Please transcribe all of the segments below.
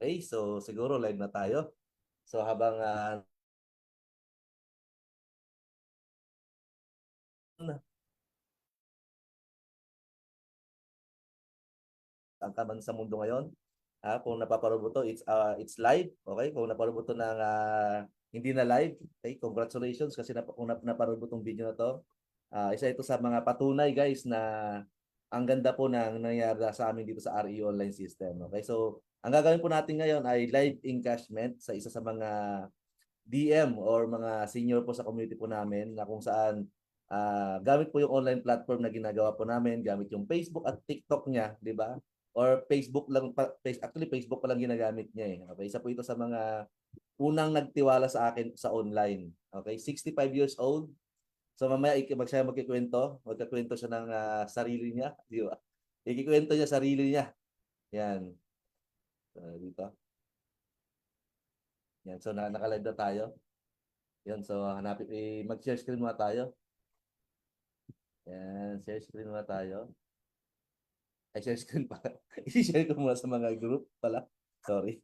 Okay, so siguro live na tayo. So habang ang kaman sa mundo ngayon, kung napapanood mo to, it's live, okay? Kung napanood mo to ng hindi na live, okay? Congratulations kasi kung napanood mo tong video na to. Isa ito sa mga patunay guys na ang ganda po ng nangyayari sa amin dito sa RE Online System. Okay? So, ang gagawin po natin ngayon ay live encashment sa isa sa mga DM or mga senior po sa community po namin na kung saan gamit po yung online platform na ginagawa po namin, gamit yung Facebook at TikTok niya, di ba? Or Facebook lang, actually Facebook pa lang ginagamit niya eh. Okay, isa po ito sa mga unang nagtiwala sa akin sa online. Okay, 65 years old. So mamaya siya magkikwento siya ng sarili niya, di ba? Ikikwento niya sarili niya. Yan. Dito. Yan, so naka-live na tayo. Yan, so hanapin, mag-share screen muna tayo. Yan, share screen muna tayo. Ay, share screen pa. I-share ko muna sa mga group pala. Sorry.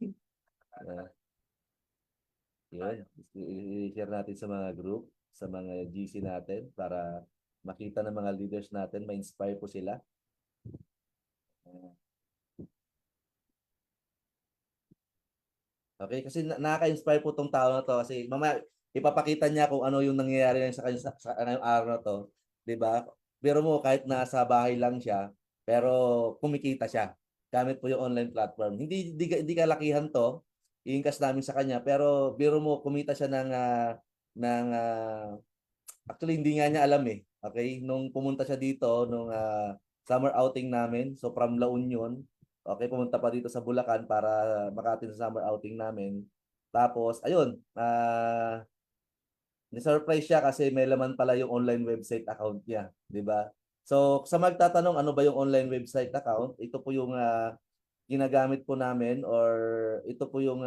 Uh, yun. I-share natin sa mga group, sa mga GC natin para makita ng mga leaders natin, ma-inspire po sila. Okay, kasi nakaka-inspire po tong tao na to kasi mamaya ipapakita niya kung ano yung nangyayari sa kanya sa ngayong araw na to, 'di ba? Pero mo kahit nasa bahay lang siya, pero kumikita siya. Gamit po yung online platform. Hindi kalakihan to, i-encash namin sa kanya, pero biro mo kumita siya ng actually hindi nga niya alam eh. Okay, nung pumunta siya dito nung summer outing namin, so from La Union, okay, pumunta pa dito sa Bulacan para makatin sa summer outing namin. Tapos, ayun, ni-surprise siya kasi may laman pala yung online website account niya, 'di ba? So, sa magtatanong ano ba yung online website account, ito po yung ginagamit po namin or ito po yung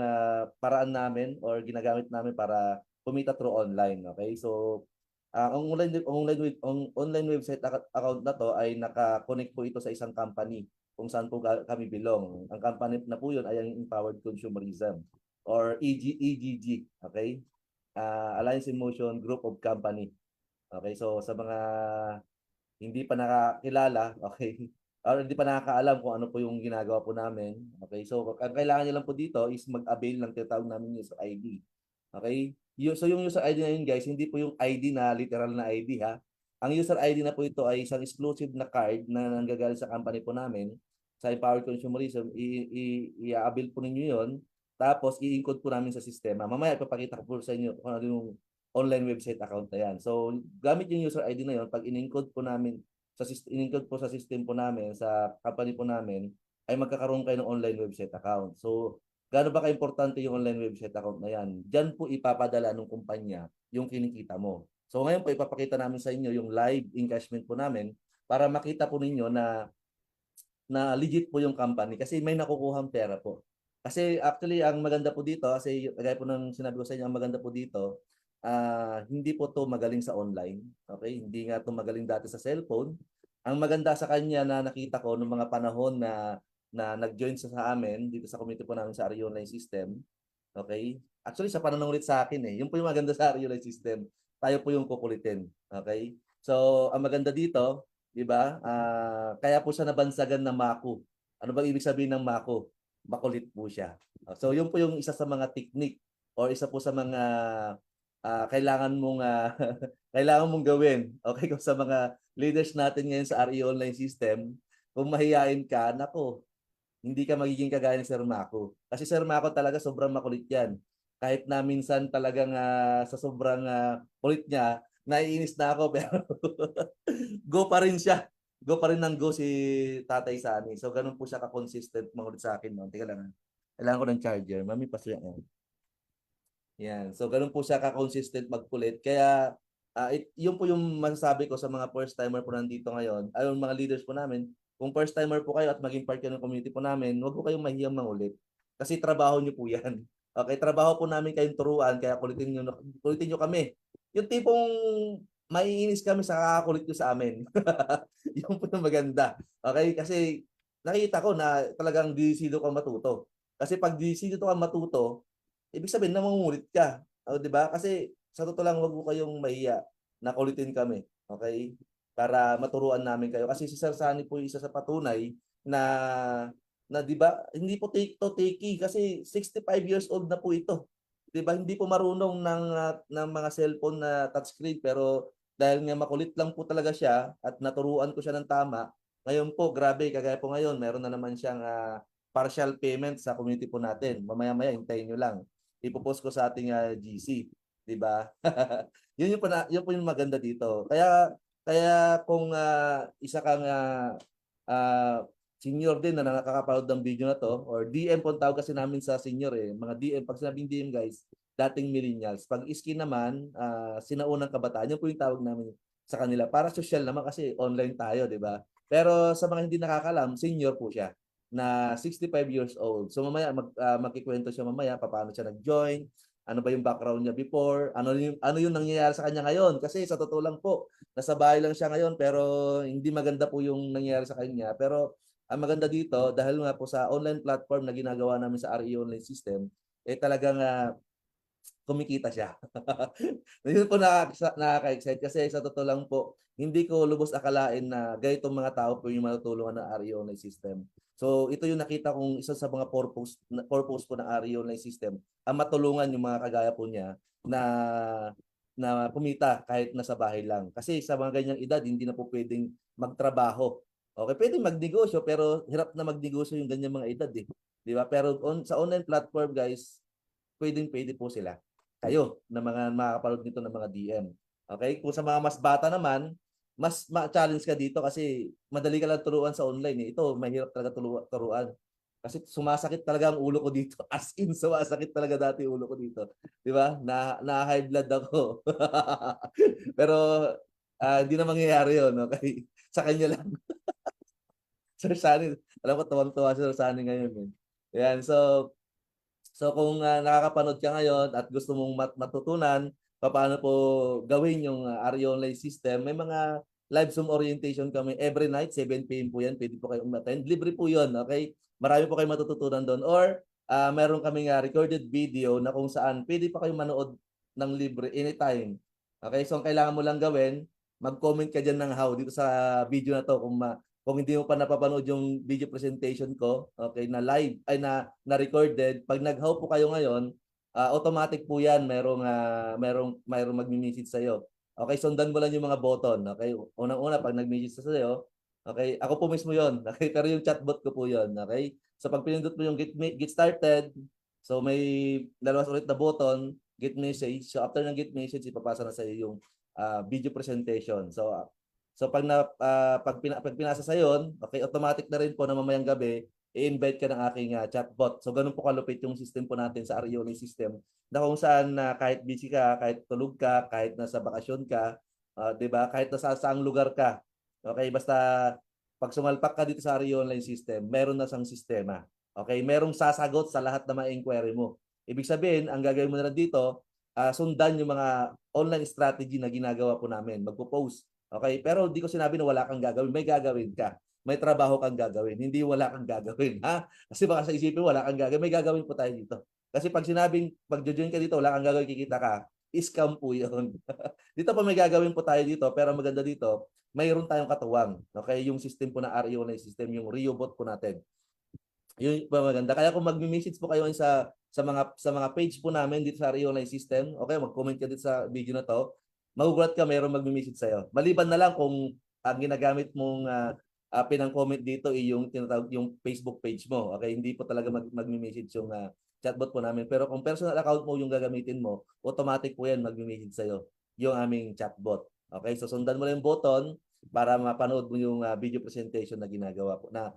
paraan namin or ginagamit namin para kumita through online, okay? So, ang online website account na to ay naka-connect po ito sa isang company kung saan po kami belong. Ang company na po yun ay ang Empowered Consumerism or EGG, okay? Alliance in Motion Group of Company. Okay, so sa mga hindi pa nakakilala, okay, or hindi pa nakakaalam kung ano po yung ginagawa po namin, okay, so ang kailangan nyo lang po dito is mag-avail ng tinatawag namin user ID. Okay? So yung user ID na yun guys, hindi po yung ID na literal na ID ha. Ang user ID na po ito ay isang exclusive na card na nanggagaling sa company po namin, sa Empowered Consumerism, i-avail po ninyo yun, tapos i-encode po namin sa sistema. Mamaya ipapakita ko po sa inyo kung ano yung online website account na yan. So, gamit yung user ID na yun, pag in-encode po namin, in-encode po sa system po namin, sa company po namin, ay magkakaroon kayo ng online website account. So, gaano ba ka-importante yung online website account na yan? Diyan po ipapadala ng kumpanya yung kinikita mo. So ngayon po ipapakita namin sa inyo yung live encashment po namin para makita po ninyo na legit po yung company kasi may nakukuhang pera po. Kasi actually ang maganda po dito kasi gaya po ng sinabi ko sa inyo ang maganda po dito hindi po to magaling sa online. Okay? Hindi nga to magaling dati sa cellphone. Ang maganda sa kanya na nakita ko noong mga panahon na nag-join sa amin dito sa community po namin sa RE Online System. Okay? Actually sa pananong ulit sa akin eh. Yung po yung maganda sa RE Online System. Tayo po yung kukulitin. Okay? So ang maganda dito 'di ba? Kaya po siya nabansagan ng Mako. Ano ba ibig sabihin ng Mako? Makulit po siya. So, yun po yung isa sa mga technique or isa po sa mga kailangan mong kailangan mong gawin. Okay, kung sa mga leaders natin ngayon sa RE Online System, kung mahihain ka, nako, hindi ka magiging kagaya ni Sir Mako. Kasi Sir Mako talaga sobrang makulit yan. Kahit na minsan talagang sa sobrang kulit niya, naiinis na ako pero go pa rin siya. Go pa rin ng go si Tatay Sani. So ganun po siya ka-consistent mangulit sa akin. No? Teka lang. Kailangan ko ng charger. Mami, pasya yan. Yan. So ganun po siya ka-consistent magkulit. Kaya yun po yung masasabi ko sa mga first timer po nandito ngayon. Ay yung mga leaders po namin. Kung first timer po kayo at maging part kayo ng community po namin, huwag po kayong mahiyang mangulit. Kasi trabaho niyo po yan. Okay, trabaho po namin kayong turuan, kaya kulitin niyo kami. Yung tipong maiinis kami sa kakakulit niyo sa amin. Yung po yung maganda. Okay, kasi nakita ko na talagang disido kang matuto. Kasi pag decidido ka matuto, ibig sabihin nangungulit ka. O, 'di ba? Kasi sa totoo lang, wag mo kayong mahiya na kulitin kami, okay? Para maturuan namin kayo. Kasi si Sir Sunny po yung isa sa patunay na 'di ba, hindi po take to takey kasi 65 years old na po ito. 'Di ba? Hindi po marunong ng mga cellphone na touchscreen pero dahil nga makulit lang po talaga siya at naturuan ko siya ng tama, ngayon po grabe kagaya po ngayon meron na naman siyang partial payment sa community po natin. Mamaya-maya hintayin niyo lang. Ipo-post ko sa ating GC, 'di ba? Yun po yung maganda dito. Kaya kaya kung isa kang ah, senior din na nakakapanood ng video na to or DM po ang tawag kasi namin sa senior mga DM pag sinabing DM guys, dating millennials. Pag iski naman, sinaunang kabataan, yun po yung tawag namin sa kanila. Para social naman kasi online tayo, 'di ba? Pero sa mga hindi nakakalam, senior po siya na 65 years old. So mamaya magkikwento siya mamaya paano siya nag-join, ano ba yung background niya before, ano yung nangyayari sa kanya ngayon kasi sa totoo lang po, nasa bahay lang siya ngayon pero hindi maganda po yung nangyayari sa kanya. Pero ang maganda dito dahil nga po sa online platform na ginagawa namin sa RE online system, talagang kumikita siya. Yun po nakaka-excite kasi sa totoo lang po, hindi ko lubos akalain na ganitong mga tao po yung matutulungan ng RE online system. So ito yung nakita kong isa sa mga purpose po ng RE online system, ang matulungan yung mga kagaya po niya na kumita kahit nasa bahay lang. Kasi sa mga ganyang edad, hindi na po pwedeng magtrabaho. Okay, pwedeng magnegosyo pero hirap na magnegosyo yung ganyang mga edad eh. 'Di ba? Pero sa online platform guys, pwedeng-pwede po sila. Kayo na mga makakapanood nito ng mga DM. Okay? Kung sa mga mas bata naman, mas ma-challenge ka dito kasi madali ka lang turuan sa online eh. Ito, mahirap talaga turuan. Kasi sumasakit talaga ang ulo ko dito. As in, sumasakit talaga dati yung ulo ko dito. 'Di ba? Na high blood ako. Pero hindi na mangyayari 'yon, okay? Sa kanya lang. Sir Sunny, alam ko tuwang-tuwa si Sir Sunny ngayon eh. Yan, so kung nakakapanood ka ngayon at gusto mong matutunan paano po gawin yung RE online system, may mga live Zoom orientation kami every night, 7 PM po yan. Pwede po kayong umattend. Libre po yun, okay? Marami po kayong matututunan doon. Or meron kaming recorded video na kung saan pwede pa kayong manood ng libre anytime. Okay? So ang kailangan mo lang gawin, mag-comment ka dyan ng how dito sa video na to kung hindi mo pa napapanood yung video presentation ko, okay, na live, ay na recorded, pag nag-how po kayo ngayon, automatic po yan, merong magmi-message sa iyo. Okay, sundan mo lang yung mga button, okay? Unang-una pag nag-message sa iyo, okay, ako po mismo 'yon. Okay, pero yung chatbot ko po 'yon, okay? So pag pinindot mo yung get started, so may lalabas ulit na button, get message. So after ng get message, ipapasa na sa iyo yung video presentation. So pag pinasa sa yon, okay, automatic na rin po na mamayang gabi i-invite ka ng aking chatbot. So ganun po kalupit yung system po natin sa Arione system na kung saan kahit busy ka, kahit tulog ka, kahit nasa bakasyon ka, 'di ba? Kahit nasa saang lugar ka. Okay, basta pag sumalpak ka dito sa Arione online system, meron na sang sistema. Okay, merong sasagot sa lahat ng mga inquiry mo. Ibig sabihin, ang gagawin mo na lang dito, sundan yung mga online strategy na ginagawa po namin. Magpo-post. Okay? Pero hindi ko sinabi na wala kang gagawin. May gagawin ka. May trabaho kang gagawin. Hindi wala kang gagawin. Ha? Kasi baka sa isipin wala kang gagawin. May gagawin po tayo dito. Kasi pag sinabing pag-join ka dito, wala kang gagawin, kikita ka, scam po yun. Dito pa may gagawin po tayo dito. Pero maganda dito, mayroon tayong katuwang. Okay? Yung system po na REO na system, yung RioBot po natin. Yun pa maganda. Kaya kung magme-message po kayo sa mga page po namin dito sa RE online system, okay, mag-comment ka dito sa video na to, magugulat ka mayroong magme-message sa'yo. Maliban na lang kung ang ginagamit mong pinang-comment dito ay yung tinatawag yung Facebook page mo. Okay, hindi po talaga magme-message yung chatbot po namin. Pero kung personal account mo yung gagamitin mo, automatic po yan magme-message sa'yo yung aming chatbot. Okay, so sundan mo lang yung button para mapanood mo yung video presentation na ginagawa po na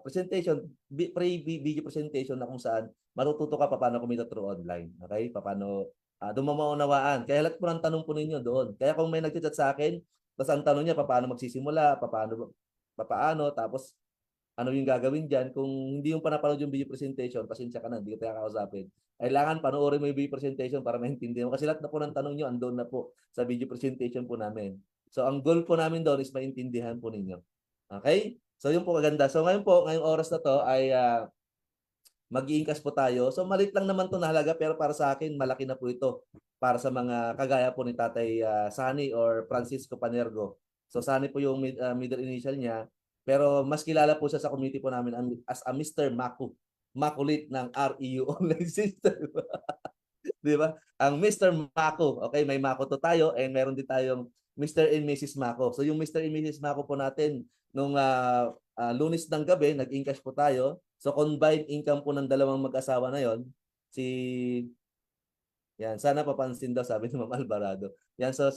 presentation, video presentation na kung saan matututo ka paano kumita through online. Okay? Paano doon mo maunawaan. Kaya lahat po ng tanong po ninyo doon. Kaya kung may nagchat sa akin, tapos ang tanong niya paano magsisimula, paano, tapos ano yung gagawin diyan, kung hindi yung panapanood yung video presentation, pasensya ka na, hindi kita kakausapin. Kailangan panoorin mo yung video presentation para maintindihan mo. Kasi lahat na po ng tanong nyo, andun na po sa video presentation po namin. So, ang goal po namin doon is maintindihan po ninyo. Okay? So, yun po kaganda. So, ngayon po, ngayong oras na to ay mag-i-encash po tayo. So maliit lang naman 'to na halaga pero para sa akin malaki na po ito para sa mga kagaya po ni Tatay Sani or Francisco Panergo. So Sani po yung middle initial niya pero mas kilala po siya sa community po namin as a Mr. Maku. Makulit ng REU online system. 'Di ba? Ang Mr. Mako. Okay, may Mako to tayo and meron din tayong Mr. and Mrs. Mako. So yung Mr. and Mrs. Mako po natin nung Lunes ng gabi, nag-encash po tayo. So combined income po ng dalawang mag-asawa na 'yon, si yan, sana papansin daw sabi ni Ma'am Alvarado. Yan so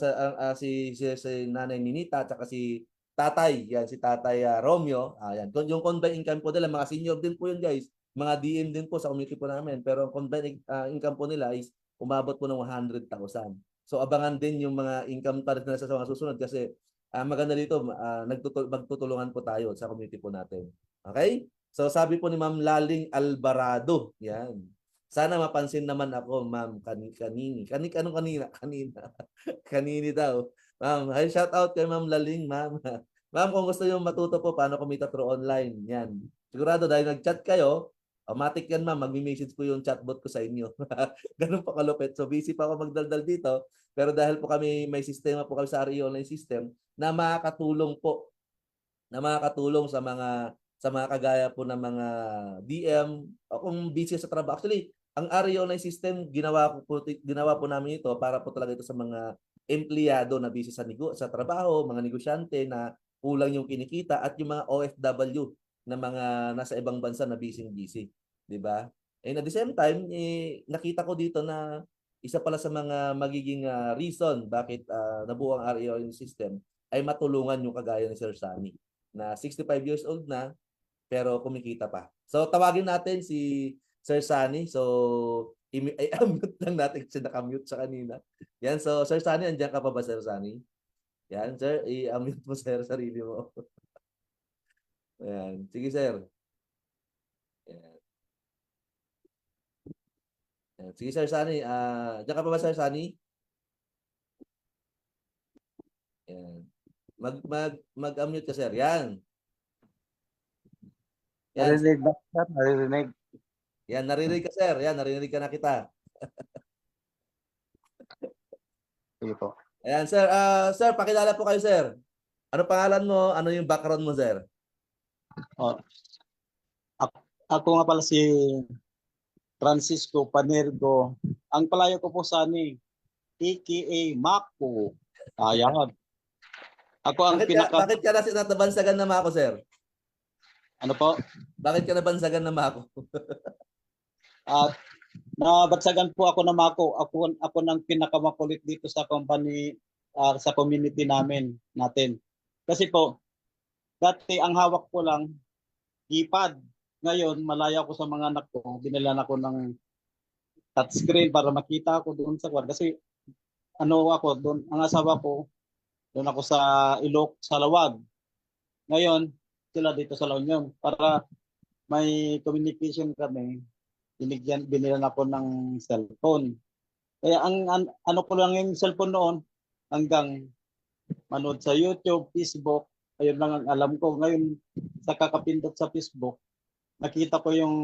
si Nanay Ninita at si Tatay, yan si Tatay Romeo. Yan. Yung combined income po nila mga senior din po yun guys. Mga DM din po sa community po namin pero ang combined income po nila is umabot po ng 100,000. So abangan din yung mga income pa rin nila sa mga susunod kasi maganda dito magtutulungan po tayo sa community po natin. Okay? So sabi po ni Ma'am Laling Alvarado, yan. Sana mapansin naman ako, ma'am, kanini. Anong kanina? Kanina. Kanini daw. Ma'am, hi, shout out kay Ma'am Laling, ma'am. Ma'am, kung gusto niyo matuto po paano kumita through online, yan. Sigurado dahil nag-chat kayo, automatic yan, ma'am. Magmi-message ko yung chatbot ko sa inyo. Ganun pa kalupit. So busy pa ako magdaldal dito, pero dahil po kami may sistema po kami sa RE online system na makakatulong sa mga kagaya po ng mga DM o kung busy sa trabaho. Actually, ang RE online system ginawa po namin ito para po talaga ito sa mga empleyado na busy sa trabaho, mga negosyante na kulang yung kinikita at yung mga OFW na mga nasa ibang bansa na busy, 'di ba? And at the same time, nakita ko dito na isa pala sa mga magiging reason bakit nabuo ang RE online system ay matulungan yung kagaya ni Sir Sunny na 65 years old na pero kumikita pa. So tawagin natin si Sir Sunny. So i-mute lang natin kasi naka-mute sa kanina. Yan, so Sir Sunny, andiyan ka pa ba Sir Sunny? Yan, sir, i-mute mo sir sarili mo. Yan. Sige sir. Yan. Yan. Sige Sir Sunny, andiyan ka pa ba Sir Sunny? Yan. Mag-unmute ka sir. Yan. Yan. Narinig ba, sir? Narinig. Yan, naririnig ka sir. Yan, naririnig ka na kita. Sige po. Ayan, sir. Sir, pakilala po kayo, sir. Ano pangalan mo? Ano yung background mo, sir? Oh, ako nga pala si Francisco Panergo. Ang palayo ko po sa ni aka Mako. Ayan. Ako ang Bakit ka na nabansagan na Mako, sir? Ano po? Bakit ka nabansagan na Mako? At nabansagan po ako na Mako. Ako nang pinakamakulit dito sa company, sa community natin. Kasi po, dati ang hawak ko lang keypad. Ngayon, malaya ko sa mga anak ko. Binilan ako ng touchscreen para makita ako doon sa kwan. Kasi ano ako doon, ang asawa ko, doon ako sa Ilok, sa Lawag. Ngayon, sila dito sa La Union. Para may communication kami, binilan ako ng cellphone. Kaya ano ko lang yung cellphone noon, hanggang manood sa YouTube, Facebook, ayun lang ang alam ko. Ngayon, sa kakapindot sa Facebook, nakita ko yung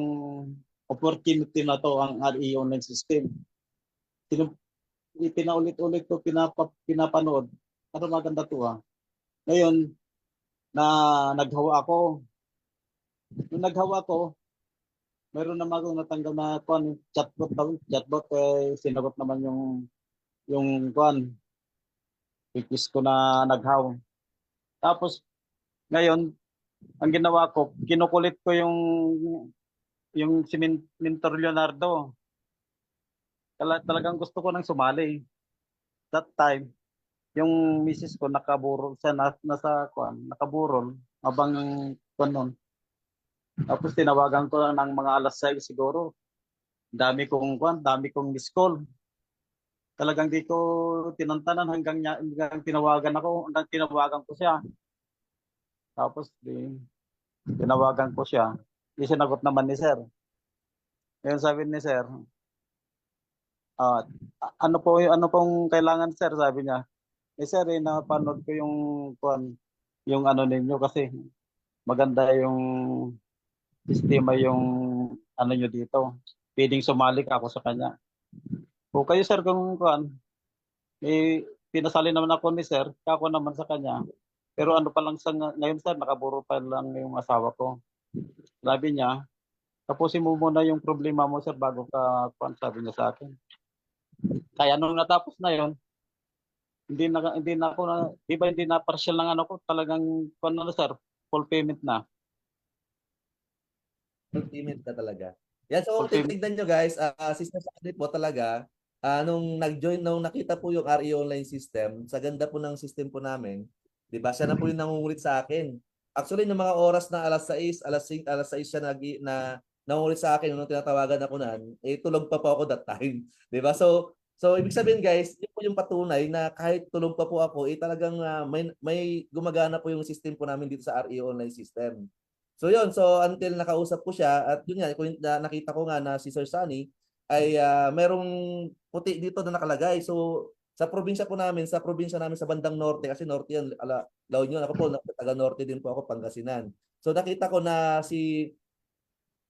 opportunity na to, ang RE online system. Pinaulit-ulit ko, pinapanood. Ano maganda to Ngayon, naghawa ako. Nung naghawa ako, mayroon naman akong natanggal na chatbot sinagot naman yung request ko na naghaw. Tapos, ngayon, ang ginawa ko, kinukulit ko yung si Mentor Leonardo. Talagang gusto ko nang sumali. That time, yung misis ko nakaburol sa nakaburol habang noon. Tapos tinawagan ko lang ng mga alas 6 siguro. Dami kong miss call. Talagang di ko tinantanan hanggang tinawagan ko siya. Tapos tinawagan ko siya. Sinagot naman ni sir. Ngayon sabi ni sir, ano pong kailangan sir, sabi niya. Sir, napanood ko yung ano ninyo kasi maganda yung sistema yung ano nyo dito. Pwedeng sumali ka ako sa kanya. O kayo sir kung kuan, pinasali naman ako ni sir, ako naman sa kanya. Pero ano pa lang sa ngayon sir, nakaburo pa lang yung asawa ko. Sabi niya, tapusin mo muna yung problema mo sir bago ka kuan, sabi niya sa akin. Kaya nung natapos na yon, hindi na ako na, di ba hindi na partial ng ano ko, talagang kuan na sir, full payment na. Full payment ka talaga. Yan, so Full kung payment. titignan nyo guys, Sister Sunny po talaga, nung nag-join, nung nakita po yung RE online system, sa ganda po ng system po namin, di ba, siya na po yung nangungulit sa akin. Actually, ng mga oras na alas 6, alas 6 siya nangungulit sa akin nung tinatawagan ako nan, tulog pa po ako that time. Di ba? So ibig sabihin guys, yun po yung patunay na kahit tulog pa po ako, talagang may gumagana po yung system po namin dito sa RE online system. So yun, so until nakausap ko siya at yun nga, nakita ko nga na si Sir Sunny ay merong puti dito na nakalagay. So sa probinsya po namin, sa probinsya namin sa bandang norte, kasi norte yan, La Union, ako po, taga norte din po ako, Pangasinan. So nakita ko na si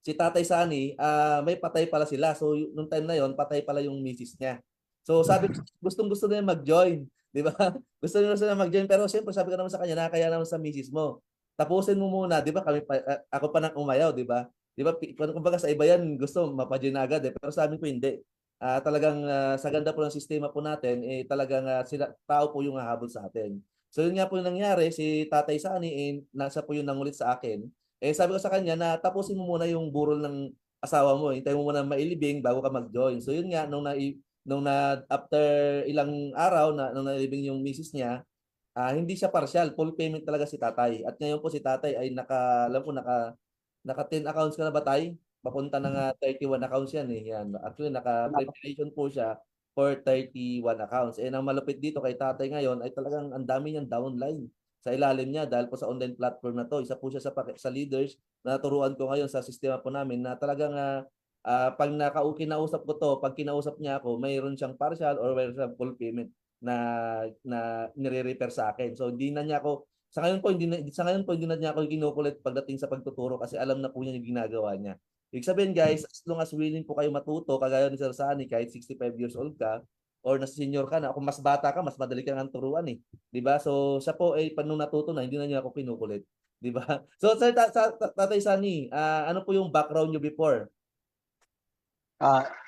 Tatay Sunny, may patay pala sila. So nung time na yon, patay pala yung misis niya. So sabi ko, gustong-gusto na mag-join, di ba? Gusto na mag-join, pero siyempre sabi ko naman sa kanya, kaya naman sa misis mo. Tapusin mo muna, 'di ba? Ako pa nang umayaw, 'di ba? 'Di ba? Kumbaga sa iba 'yan, gusto mapa-join agad eh. Pero sa amin po hindi. Talagang sa ganda po ng sistema po natin, talagang sila tao po yung hahabol sa atin. So yun nga po yung nangyari, si Tatay Sani nasa po yung nangulit sa akin. Sabi ko sa kanya na tapusin mo muna yung burol ng asawa mo. Hintayin mo muna mailibing bago ka mag-join. So yun nga nung after ilang araw na nung nailibing yung misis niya, hindi siya partial, full payment talaga si tatay. At ngayon po si tatay ay alam po, naka 10 accounts ka na ba tay? Papunta ng 31 accounts yan eh. Yan. Actually, naka-preparation po siya for 31 accounts. Ang malupit dito kay tatay ngayon ay talagang ang dami niyang downline sa ilalim niya dahil po sa online platform na to. Isa po siya sa leaders na naturuan ko ngayon sa sistema po namin na talagang pag kinausap ko to, pag kinausap niya ako, mayroon siyang partial or mayroon siyang full payment na nire-repair sa akin. So hindi na niya ako sa ngayon po hindi na niya ako kinukulit pagdating sa pagtuturo kasi alam na po niya yung ginagawa niya. Ibig sabihin guys, as long as willing po kayo matuto, kagaya ni Sir Sani, kahit 65 years old ka or nasa senior ka na, kung mas bata ka, mas madali kang turuan eh. 'Di ba? So siya po ay nung natuto na, hindi na niya ako kinukulit. 'Di ba? So Sir Tatay Sani, ano po yung background niyo before?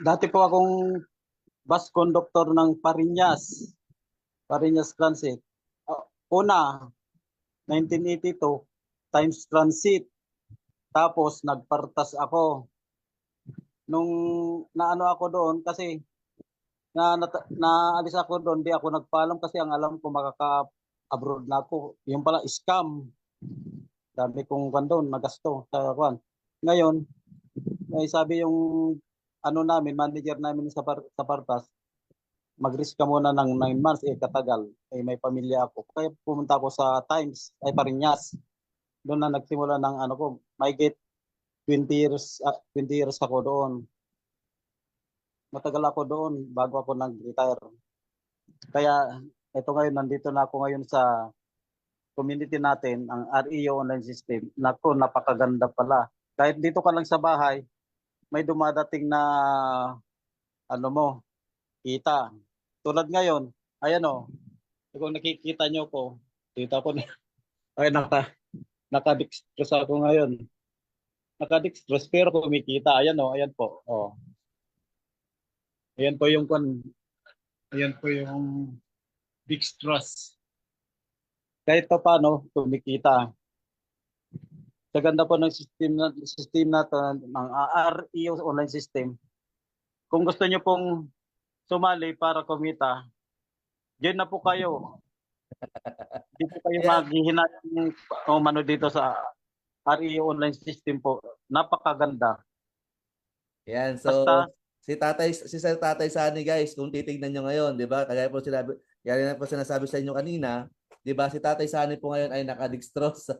Dati po akong bus conductor ng Parinas Transit. Una, 1982, Times Transit. Tapos nagpartas ako. Nung naano ako doon kasi naalis ako doon, di ako nagpaalam kasi ang alam ko makaka-abroad na ako. Yung pala scam. Dami kong doon nagasto sa kwan. Ngayon, may sabi yung manager namin sa Partas, mag-risk ka muna ng 9 months, katagal. May pamilya ako. Kaya pumunta ako sa Times, Parinas. Doon na nagsimula ng may get 20 years ako doon. Matagal ako doon bago ako nag-retire. Kaya ito ngayon, nandito na ako ngayon sa community natin, ang REO online system. Nako, napakaganda pala. Kahit dito ka lang sa bahay, may dumadating na kita. Tulad ngayon, ayan kung nakikita nyo po, kita ko na, ay naka-dextrose ako ngayon. Naka-dextrose pero kumikita. Ayan ayan po. Ayan po yung dextrose. Kahit pa paano, kumikita. Sa ganda po ng system na to, ng REO online system. Kung gusto nyo pong sumali para kumita, diyan na po kayo. Dito kayo maghihinayang dito sa REO online system po. Napakaganda. Yan, so Basta si Sir Tatay Sani guys, kung titingnan niyo ngayon, 'di ba? Kaya na po sinasabi sa inyo kanina, 'di ba? Si Tatay Sani po ngayon ay naka-dextrose.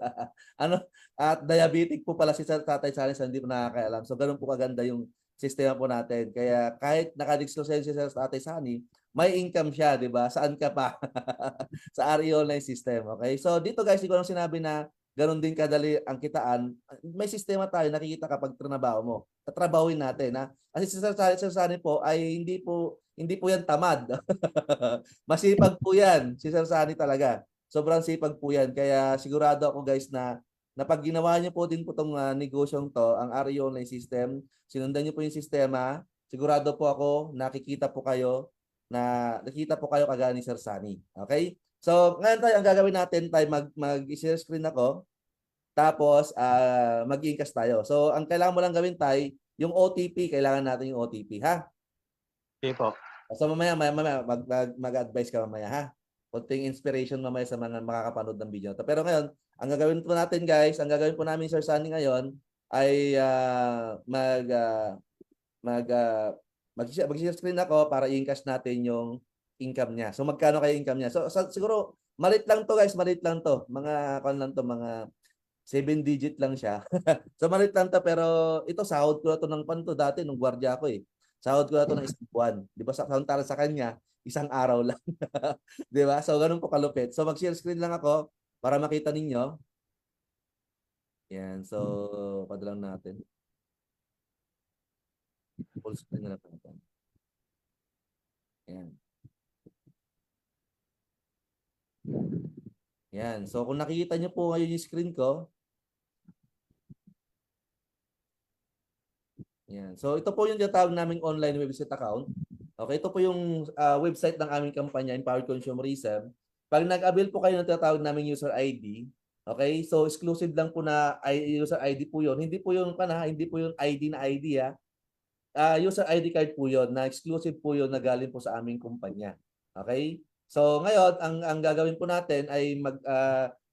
At diabetic po pala si Sir Tatay Sani sa hindi po nakakaalam. So ganun po kaganda yung sistema po natin. Kaya kahit naka-dextrose si Sir Tatay Sani, may income siya, 'di ba? Saan ka pa? Sa RE online system, okay? So dito guys, siguro sinabi na ganun din kadali ang kitaan. May sistema tayo, nakikita kapag trinabaho mo. Tatrabawin natin, ha? Kasi si Sir Sunny po ay hindi po yan tamad. Masipag po yan, si Sir Sunny talaga. Sobrang sipag po yan. Kaya sigurado ako guys na pag ginawa niyo po din po itong negosyong to, ang RE online system, sinundan niyo po yung sistema, sigurado po ako nakikita po kayo kagaya ni Sir Sunny. Okay? So, ngayon tayo, ang gagawin natin tayo mag-share screen ako, tapos mag-ingkas tayo. So, ang kailangan mo lang gawin tayo, yung OTP, kailangan natin yung OTP, ha? Okay po. So, mamaya mag-advise ka mamaya, ha? Konting inspiration mamaya sa mga makakapanood ng video. Pero ngayon, ang gagawin po natin guys, ang gagawin po namin Sir Sunny ngayon ay mag-share screen ako para i-encash natin yung income niya. So magkano kaya income niya? So siguro malit lang to guys, malit lang to. Mga 7 digit lang siya. So malit lang to pero ito sahod ko na to ng panto dati nung gwardiya ako eh. Sahod ko na to ng isang buwan. 'Di ba samantala sa kanya isang araw lang. 'Di ba? So ganun po kalupit. So mag-share screen lang ako para makita ninyo. Yan. So padalang natin. Full screen na natin. Yan. Yan. So kung nakikita niyo po ngayon yung screen ko, yan. So ito po yung tinatawag naming online website account. Okay, ito po yung website ng aming kampanya, Empowered Consumerism. Pag nag-avail po kayo ng tinatawag naming user ID, okay? So exclusive lang po na user ID po 'yon. Hindi po yung hindi po yung ID na ID user ID card po 'yon na exclusive po 'yon na galing po sa aming kumpanya. Okay? So ngayon, ang gagawin po natin ay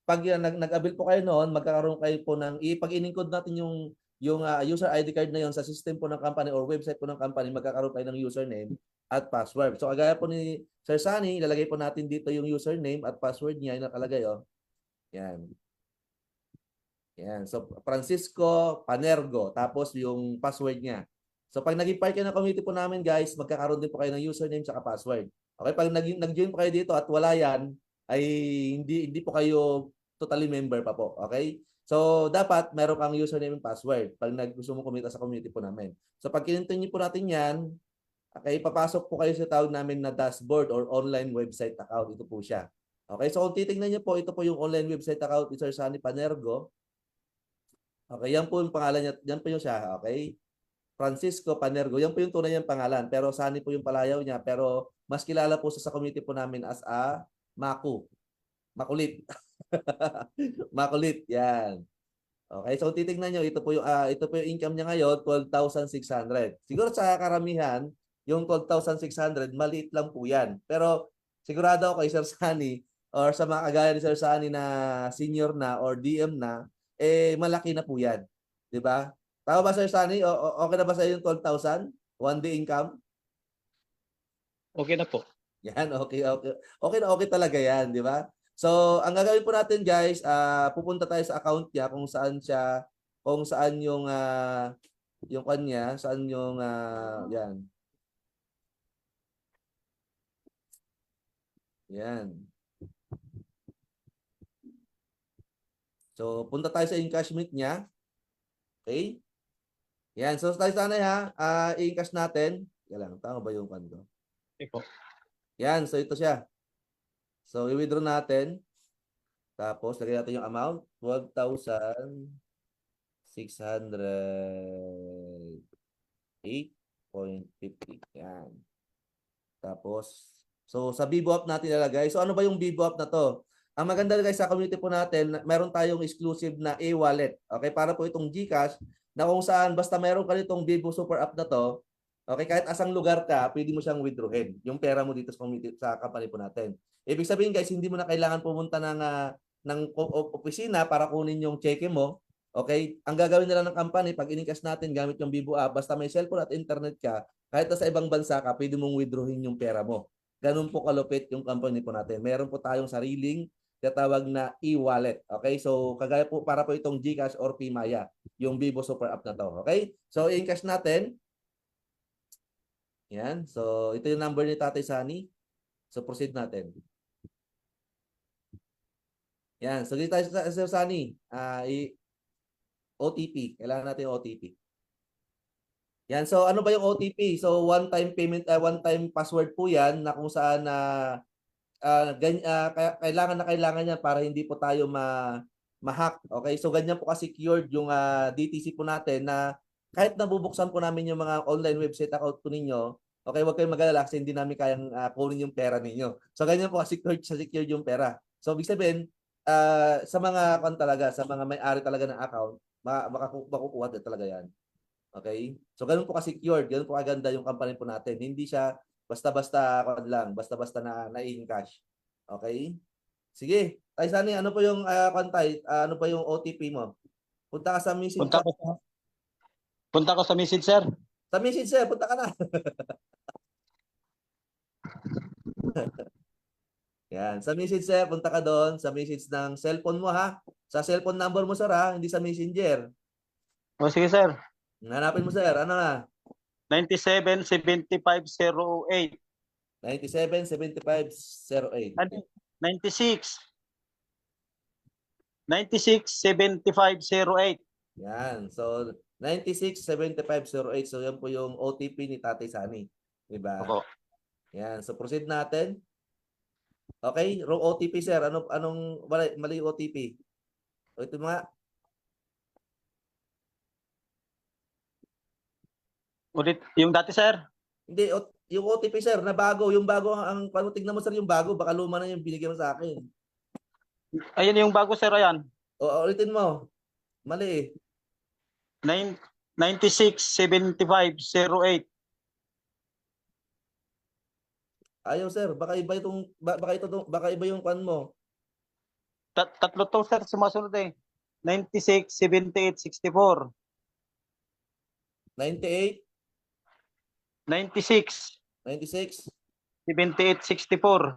pag nag-avail po kayo noon, magkakaroon kayo po ng pag in-encode natin yung user ID card na yon sa system po ng company or website po ng company, magkakaroon kayo ng username at password. So kagaya po ni Sir Sunny, ilalagay po natin dito yung username at password niya, yung nakalagay Yan. Yan. So Francisco Panergo, tapos yung password niya. So pag naging part kayo ng community po namin guys, magkakaroon din po kayo ng username at password. Okay, pag nag-join po kayo dito at wala yan, ay hindi po kayo totally member pa po. Okay? So dapat meron kang username and password pag gusto mo kumita sa community po namin. So pag kinintindi po natin yan, okay, papasok po kayo sa tawag namin na dashboard or online website account. Ito po siya. Okay, so kung titingnan niyo po, ito po yung online website account ni Sir Sunny Panergo. Okay, yan po yung pangalan niya. Yan po yung siya. Okay? Francisco Panergo. Yan po yung tunay niyang pangalan. Pero Sunny po yung palayaw niya. Pero mas kilala po sa community po namin as Maku. Makulit. Makulit. Yan. Okay, so titingnan nyo, ito po yung income niya ngayon, 12,600. Siguro sa karamihan, yung 12,600, maliit lang po yan. Pero sigurado ako kay Sir Sunny or sa mga kagaya ni Sir Sunny na senior na or DM na, malaki na po yan. 'Di ba? Tama ba Sir Sunny? Okay na ba sa iyo yung 12,000? One day income? Okay na po. Yan, okay, okay. Okay na okay talaga yan, di ba? So, ang gagawin po natin guys, pupunta tayo sa account niya kung saan yung kanya, saan yung yan. Yan. So, punta tayo sa encashment niya. Okay? Yan. So, tayo sana i-encash natin. Yan lang, tama ba yung kanto? Okay po. Yan, so ito siya. So, i-withdraw natin. Tapos, lagay natin yung amount. 12,608.50. Yan. Tapos, so sa BBOAP natin ilalagay. So, ano ba yung BBOAP na to? Ang maganda guys sa community po natin, meron tayong exclusive na e-wallet. Okay, para po itong GCash na kung saan basta meron ka nitong Bibo Super App na to, okay, kahit asang lugar ka, pwede mo siyang withdrawin yung pera mo dito sa community, sa company po natin. Ibig sabihin guys, hindi mo na kailangan pumunta ng opisina para kunin yung cheque mo. Okay? Ang gagawin nila ng company, pag inikas natin gamit yung Bibo app, basta may cellphone at internet ka, kahit sa ibang bansa ka, pwede mong withdrawin yung pera mo. Ganun po kalupit yung company po natin. Meron po tayong sariling tinatawag na e-wallet. Okay? So, kagaya po para po itong GCash or Pimaya, yung Bibo Super App na to. Okay? So, i-encash natin. Yan. So, ito yung number ni Tatay Sunny. So, proceed natin. Yan. So dito tayo sa Sir Sunny. OTP. Kailangan natin yung OTP. Yan. So ano ba yung OTP? So one-time payment, one-time password po yan na kung saan kailangan na kailangan yan para hindi po tayo ma-hack. Okay? So ganyan po ka-secured yung DTC po natin na kahit nabubuksan po namin yung mga online website account po ninyo, okay, huwag kayong mag-alala kasi hindi namin kayang kunin yung pera ninyo. So ganyan po ka-secured yung pera. So ibig sabihin, sa mga talaga, sa mga may-ari talaga ng account, makukuha talaga yan. Okay? So ganun po ka-secured, ganun po kaganda yung company po natin. Hindi siya basta-basta lang, basta-basta na in cash. Okay? Sige. Tay Sunny, ano po yung ano pa yung OTP mo? Punta ka sa message. Punta ko sa punta ko sa message, sir. Sa message, sir, punta ka na. Yan. Sa message, sir, punta ka doon. Sa message ng cellphone mo, ha? Sa cellphone number mo, sir, ha? Hindi sa messenger. O sige, sir. Hanapin mo, sir. Ano na? 97-75-08. 97-75-08. Ano? 96. 96-75-08. Yan. So, 96-75-08. So, yan po yung OTP ni Tatay Sunny. Diba? Opo. Yan. So, proceed natin. Okay? Wrong OTP, sir. Anong mali yung OTP? O, ito mga. Ulit, yung dati, sir. Hindi, yung OTP, sir, na bago. Yung bago, paano tignan mo, sir, yung bago. Baka luma na yung binigay mo sa akin. Ayun yung bago, sir, ayan. O, ulitin mo. Mali eh. 96-75-08. Ayaw, sir. Baka iba itong, baka iba yung kwan mo. Tatlo to, sir, sumasunod eh. 96-78-64. 98, 96, 96, 78, 64.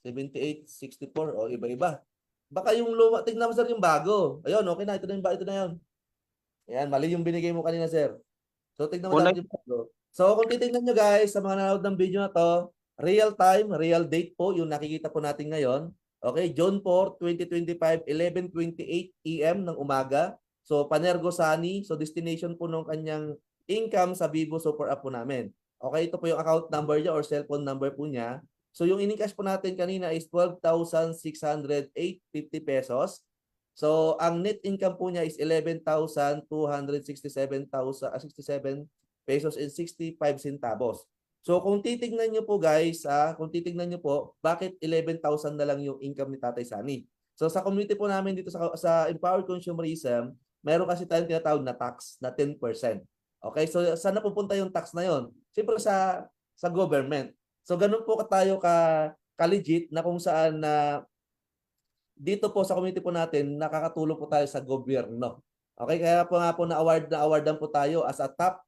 78, 64. O, iba-iba. Baka yung luma, tignan mo, sir, yung bago. Ayun, okay na. Ito na yung ito na yun. Ayan, mali yung binigay mo kanina, sir. So, tignan mo Unay, dapat yung bago. So, kung titignan nyo, guys, sa mga nanonood ng video na to, real time, real date po, yung nakikita po natin ngayon. Okay, June 4, 2025, 11:28 AM ng umaga. So, Panergo Sunny. So, destination po ng kanyang income sa Vivo Super App po namin. Okay, ito po yung account number niya or cellphone number po niya. So, yung in-cash po natin kanina is 12,608.50 pesos. So, ang net income po niya is 11,267 pesos and 65 centavos. So, kung titignan niyo po, guys, kung titignan niyo po, bakit 11,000 na lang yung income ni Tatay Sunny? So, sa community po namin dito sa Empowered Consumerism, meron kasi tayong tinatawag na tax na 10%. Okay? So, saan napupunta yung tax na yon? Siyempre sa government. So, ganun po tayo ka-legit na kung saan dito po sa community po natin, nakakatulong po tayo sa gobyerno. Okay? Kaya po nga po na-awardan po tayo as a top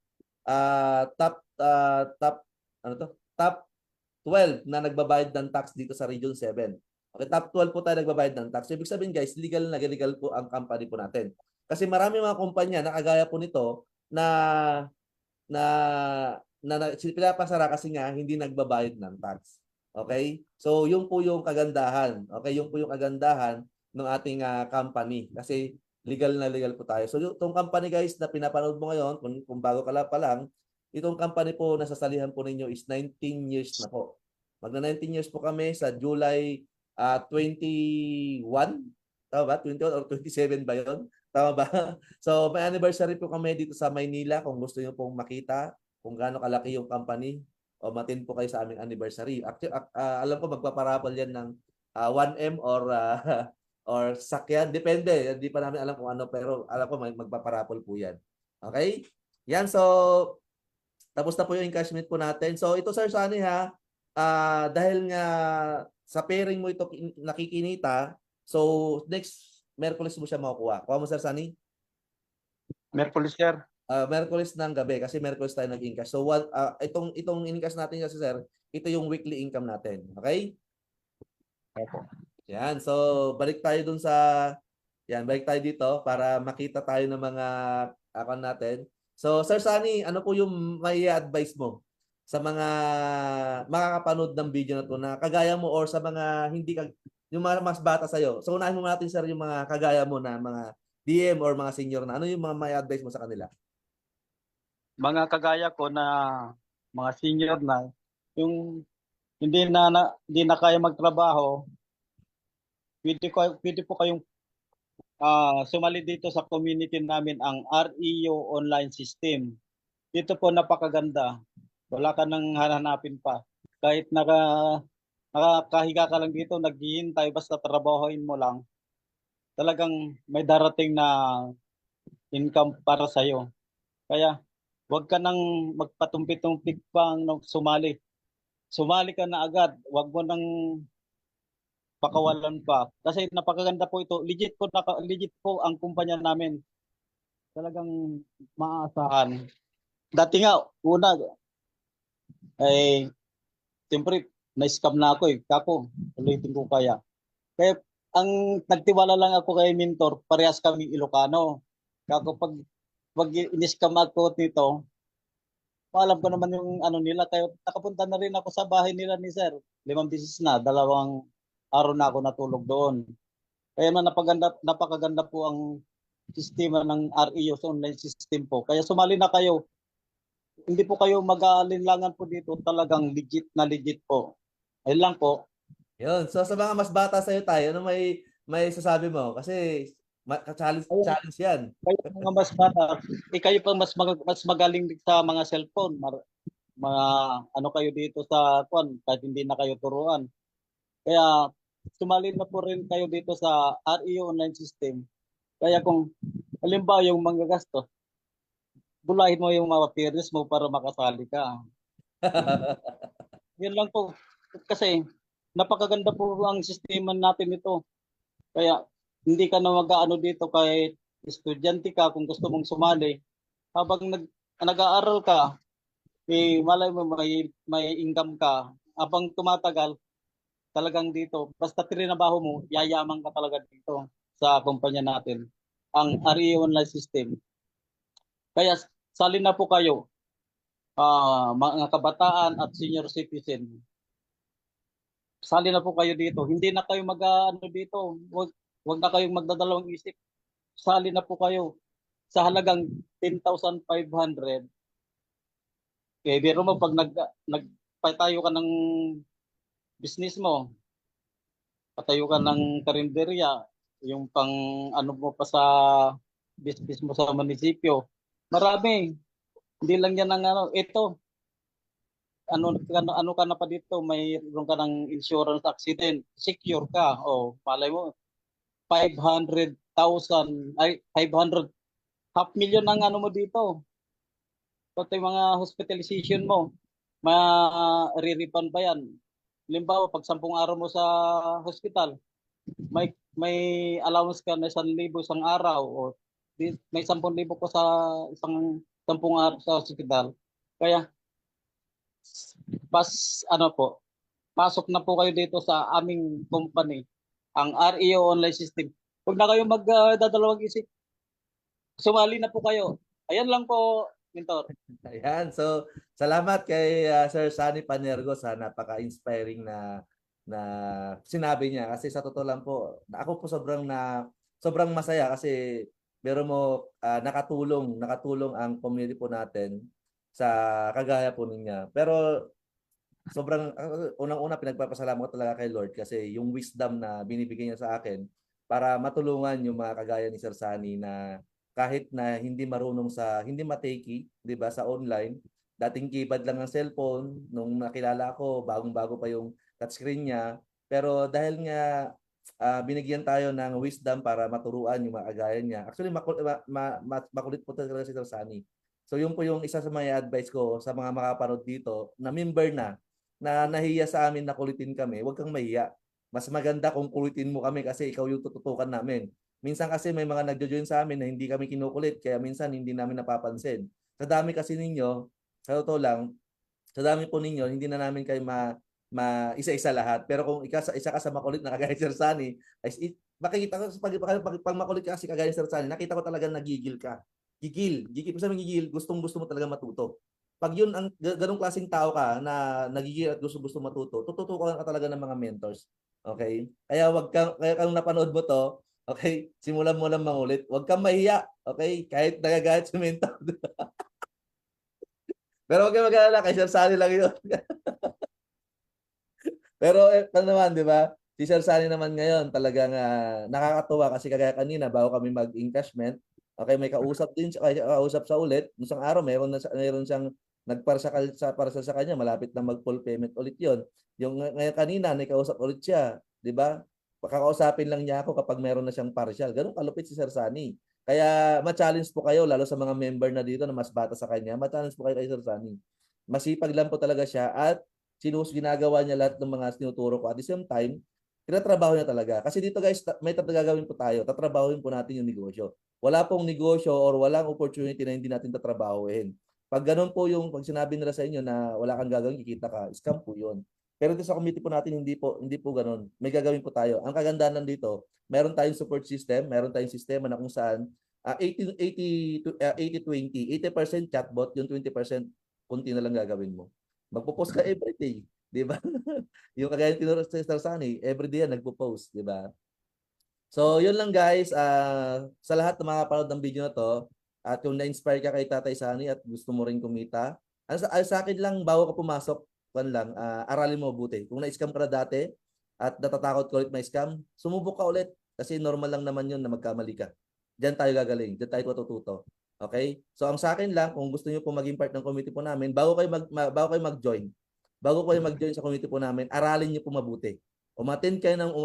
top 12 na nagbabayad ng tax dito sa Region 7. Okay, top 12 po tayo nagbabayad ng tax. So, ibig sabihin, guys, legal po ang company po natin. Kasi marami mga kumpanya na kagaya po nito na pinapasara kasi nga hindi nagbabayad ng tax. Okay? So, yun po yung kagandahan. Okay? Yun po yung kagandahan ng ating company. Kasi legal po tayo. So, itong company, guys, na pinapanood mo ngayon, kung bago ka pa lang, itong company po na sasalihan po ninyo is 19 years na po. Magna 19 years po kami sa July 21. Tama ba? 21 or 27 ba yun? Tama ba? So, may anniversary po kami dito sa Maynila. Kung gusto niyo pong makita kung gaano kalaki yung company, o matin po kayo sa aming anniversary. Actually, alam ko magpaparapol yan ng 1M or or sakyan. Depende. Hindi pa namin alam kung ano, pero alam ko magpaparapol po yan. Okay? Yan. So, tapos na po yung encashment po natin. So, ito, Sir Sunny, dahil nga sa pairing mo ito nakikinita, so next Merkulis mo siya makukuha. Kuha mo, Sir Sunny? Merkulis, sir. Merkulis ng gabi kasi Merkulis tayo nag-encash. So itong in-cash natin kasi, sir, ito yung weekly income natin. Okay? Opo. Yan. So balik tayo dun balik tayo dito para makita tayo ng mga account natin. So Sir Sunny, ano po yung may advice mo sa mga makakapanood ng video na to na kagaya mo or sa mga yung mga mas bata sa'yo. So unahin mo natin sir yung mga kagaya mo na mga DM or mga senior na ano yung mga may advice mo sa kanila? Mga kagaya ko na mga senior na, yung hindi na kaya magtrabaho, pwede po kayong sumali dito sa community namin, ang REO online system. Dito po napakaganda. Wala ka nang hahanapin pa. Kahit nakakahiga ka lang dito, naghihintay, basta trabahoin mo lang. Talagang may darating na income para sa'yo. Kaya huwag ka nang magpatumpik-tumpik pang sumali. Sumali ka na agad. Huwag mo nang pakawalan pa. Kasi napakaganda po ito. Legit po ang kumpanya namin. Talagang maaasahan. Dati nga, una, eh, siyempre, na-scam na ako eh. Kako, ulitin ko kaya. Kaya, ang nagtiwala lang ako kay mentor, parehas kami Ilocano. Kako, pag in-scam ako nito, alam ko naman yung ano nila. Kaya nakapunta na rin ako sa bahay nila ni Sir. 5 beses na, 2 araw na ako natulog doon. Kaya napakaganda po ang sistema ng REO sa online system po. Kaya sumali na kayo. Hindi po kayo mag-aalinlangan po dito. Talagang legit po. Ayun lang po. Yun. So sa mga mas bata sa'yo tayo, ano may sasabi mo? Kasi challenge, Ayun, challenge yan. kayo mga mas bata, kayo pa mas magaling sa mga cellphone. Mga ano kayo dito sa kwan, kahit hindi na kayo turuan. Kaya sumali na po rin kayo dito sa REO online system. Kaya kung halimbawa yung manggagastos, bulahin mo yung mga peers mo para makasali ka. Yun lang po. Kasi napakaganda po ang sistema natin ito. Kaya hindi ka na mag-aano dito kahit estudyante ka kung gusto mong sumali. Habang nag-aaral ka, malay mo may income ka. Habang tumatagal, talagang dito, basta trinabaho mo, yayaman ka talaga dito sa kumpanya natin. Ang RE online system. Kaya sali na po kayo, mga kabataan at senior citizen. Sali na po kayo dito. Hindi na kayo mag-ano dito. Wag na kayong magdadalawang isip. Sali na po kayo sa halagang 10,500. Biro mo pag nagpatayo ka ng business mo, patayo ka ng karinderya, yung pang ano mo pa sa business mo sa munisipyo. Marami. Hindi lang yan ang ano. Ito, ano ka na pa dito, mayroon ka ng insurance accident, secure ka. O, malay mo, 500,000, ay 500, half million ang ano mo dito. Pati mga hospitalization mo, ma-re-refund pa yan. Halimbawa, pag 10 araw mo sa hospital, may allowance ka na 1,000 isang araw o may 10,000 ko sa isang 10 araw sa hospital. Kaya pas ano po, pasok na po kayo dito sa aming company, ang REO online system. Huwag na kayo magdadalawang isip. Sumali na po kayo. Ayan lang po, mentor. Ayan. So, salamat kay Sir Sunny Panergo sa napaka-inspiring na sinabi niya kasi sa totoo lang po, ako po sobrang masaya kasi meron mo nakatulong ang community po natin sa kagaya po niya. Pero sobrang unang-una pinagpapasalamat ko talaga kay Lord kasi yung wisdom na binibigay niya sa akin para matulungan yung mga kagaya ni Sir Sunny na kahit na hindi mateki, 'di ba, sa online, dating keypad lang ng cellphone nung nakilala ko, bagong-bago pa yung touchscreen niya. Pero dahil nga binigyan tayo ng wisdom para maturuan yung mga kagaya niya. Actually, makulit po talaga si Sir Sunny. So yun po yung isa sa mga advice ko sa mga makapanood dito na member na nahiya sa amin na kulitin kami, huwag kang mahiya. Mas maganda kung kulitin mo kami kasi ikaw yung tututukan namin. Minsan kasi may mga nagjo-join sa amin na hindi kami kinukulit kaya minsan hindi namin napapansin. Sa dami kasi ninyo, sa totoo lang, sa dami po ninyo, hindi na namin kayo isa-isa lahat. Pero kung isa ka sa makulit na kagaya ni Sir Sunny, makikita ko pag makulit ka kasi kagaya ni Sir Sunny, nakita ko talaga nagigil ka. Gigil. Kung sabi gigil, gustong-gusto mo talaga matuto. Pag yun ang ganung klaseng tao ka na nagigil at gusto-gusto matuto, tututukan ka talaga ng mga mentors. Okay? Kaya kung napanood mo to, okay, simulan mo lang mangulit. Huwag kang mahiya, okay? Kahit nagagalit si Mentor. Pero huwag kang mag-alala, kay Sir Sally lang yun. Pero ano naman, di ba? Si Sir Sally naman ngayon talagang nakakatuwa kasi kagaya kanina bago kami mag-encashment, okay, may kausap din siya, kausap sa ulit. Nung isang araw meron siyang nagpara sa kanya, malapit na mag-full payment ulit 'yon. Yung ngayon kanina may kausap ulit siya, di ba? Kakausapin lang niya ako kapag meron na siyang partial. Ganun kalupit si Sir Sunny. Kaya ma-challenge po kayo lalo sa mga member na dito na mas bata sa kanya, ma-challenge po kayo kay Sir Sunny. Masipag lang po talaga siya at ginagawa niya lahat ng mga tinuturo ko. At the same time, tinatrabaho niya talaga. Kasi dito guys, may gagawin po tayo. Tatrabahuin po natin yung negosyo. Wala pong negosyo or walang opportunity na hindi natin tatrabahuin. Pag ganun po yung pag sinabi nila sa inyo na wala kang gagawin, kikita ka, scam po yun. Pero dito sa committee po natin, hindi po ganun. May gagawin po tayo. Ang kagandahan dito, meron tayong support system, meron tayong sistema na kung saan 80-20, 80% chatbot, yung 20% kunti na lang gagawin mo. Magpo-post ka everyday, 'di ba? Yung kagaya tinuro sa Sir Sunny, everyday yan nagpo-post, 'di ba? So, yun lang guys. Sa lahat ng mga panood ng video na to, at kung na-inspire ka kay Tatay Sunny at gusto mo rin kumita, sa akin lang, bago ka pumasok, aralin mo mabuti. Kung na-scam ka na dati at natatakot ka ulit ma-scam, sumubok ka ulit. Kasi normal lang naman yun na magkamali ka. Diyan tayo gagaling. Diyan tayo matututo. Okay? So, ang sa akin lang, kung gusto niyo po maging part ng community po namin, bago kayo mag-join, sa community po namin, aralin niyo po mabuti. Umattend kayo ng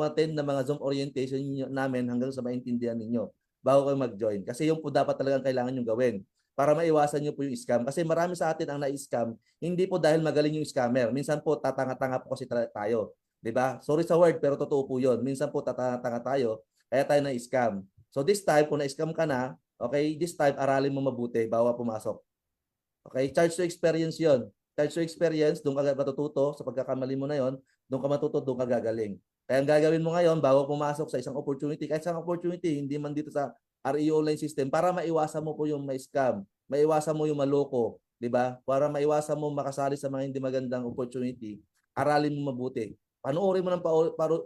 mga Zoom orientation namin hanggang sa maintindihan ninyo bago kayo mag-join. Kasi yung po dapat talagang kailangan nyo gawin para maiwasan nyo po yung scam. Kasi marami sa atin ang na-scam, hindi po dahil magaling yung scammer. Minsan po tatanga-tanga po kasi tayo. 'Di ba? Sorry sa word pero totoo po 'yon. Minsan po tatanga-tanga tayo kaya tayo na-scam. So this time kung na-scam ka na, okay, this time aralin mo mabuti bago pumasok. Okay? Charge to experience 'yon. Charge to experience, doon ka matututo sa pagkakamali mo na 'yon, doon ka matututo, doon ka gagaling. Kaya ang gagawin mo ngayon bago pumasok sa isang opportunity, kahit isang opportunity, hindi man dito sa REO online system, para maiwasan mo po yung ma-scam, maiwasan mo yung maloko, 'di ba? Para maiwasan mo makasali sa mga hindi magandang opportunity, aralin mo mabuti. Panoorin mo ng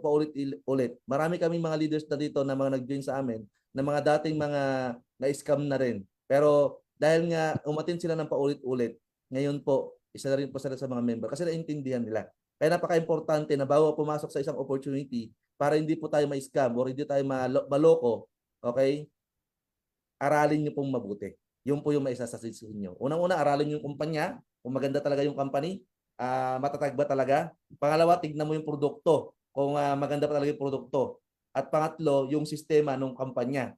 paulit-ulit. Marami kaming mga leaders na dito na mga nag-join sa amin na mga dating mga na-scam na rin. Pero dahil nga umatin sila ng paulit-ulit, ngayon po, isa na rin po sila sa mga member kasi naintindihan nila. Kaya napaka-importante na bago pumasok sa isang opportunity para hindi po tayo ma-scam or hindi tayo maloko, okay? Aralin niyo pong mabuti. Yun po yung maisasuggest niyo. Unang-una, aralin yung kumpanya, kung maganda talaga yung company, matatag ba talaga? Pangalawa, tignan mo yung produkto, kung maganda pa talaga yung produkto. At pangatlo, yung sistema ng kumpanya.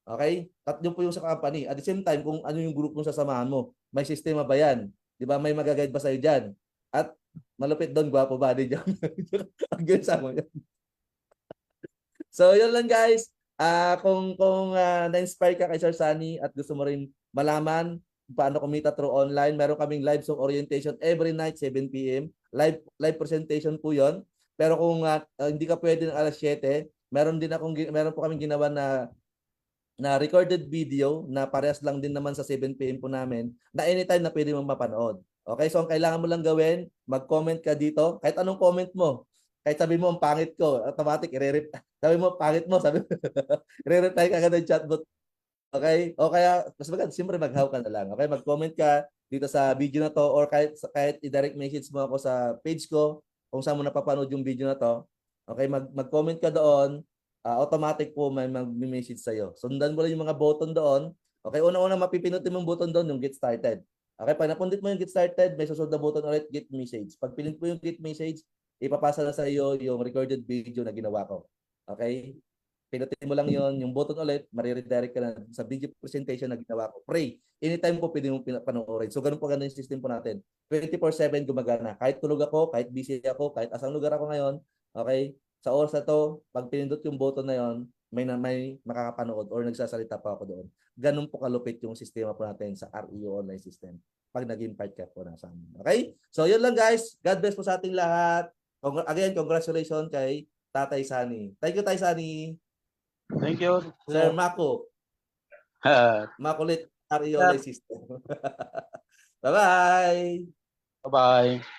Okay? Tatlo po yung sa company. At the same time, kung ano yung group ng sasamahan mo. May sistema ba yan? Di ba? May mag-guide ba sa'yo dyan? At malupit doon, gwapo ba? Di dyan. Ang gansa mo yan. So, yun lang guys. Kung na-inspire ka kay Sir Sunny at gusto mo rin malaman paano kumita through online, meron kaming live Zoom orientation every night 7 p.m. Live presentation po 'yon. Pero kung hindi ka pwede ng alas 7, meron po kaming ginawa na recorded video na parehas lang din naman sa 7 p.m. po namin na anytime na pwede mong mapanood. Okay, so ang kailangan mo lang gawin, mag-comment ka dito, kahit anong comment mo. Kahit sabi mo ang pangit ko, automatic sabi mo pangit mo, sabi mo i-reply ka agad ng chatbot. Okay? O kaya mas maganda siyempre mag-how ka na lang. Okay, mag-comment ka dito sa video na to or kahit i-direct message mo ako sa page ko kung saan mo napapanood yung video na to. Okay, mag-comment ka doon, automatic po may mag-message sa'yo. Sundan mo lang yung mga button doon. Okay, una-una mapipindutin mong button doon yung get started. Okay, pag napundit mo yung get started, may susunod na button ulit, get message. Pag pinindot mo yung get message, ipapasa na sa iyo yung recorded video na ginawa ko. Okay? Pinutin mo lang yon, yung button ulit, mariredirect ka na sa video presentation na ginawa ko. Pray. Anytime po pwede mong panoorin. So, ganun po ganda yung system po natin. 24/7 gumagana. Kahit tulog ako, kahit busy ako, kahit asang lugar ako ngayon, okay? Sa oras na to, pag pinindot yung button na yon, may makakapanood or nagsasalita pa ako doon. Ganun po kalupit yung sistema po natin sa REO online system pag naging part ka po na sa amin. Okay? So, yun lang guys. God bless po sa ating lahat. Again, congratulations kay Tatay Sunny. Thank you, Tatay Sunny. Thank you. Sir Mako. Makulit REO online system. Bye-bye. Bye-bye.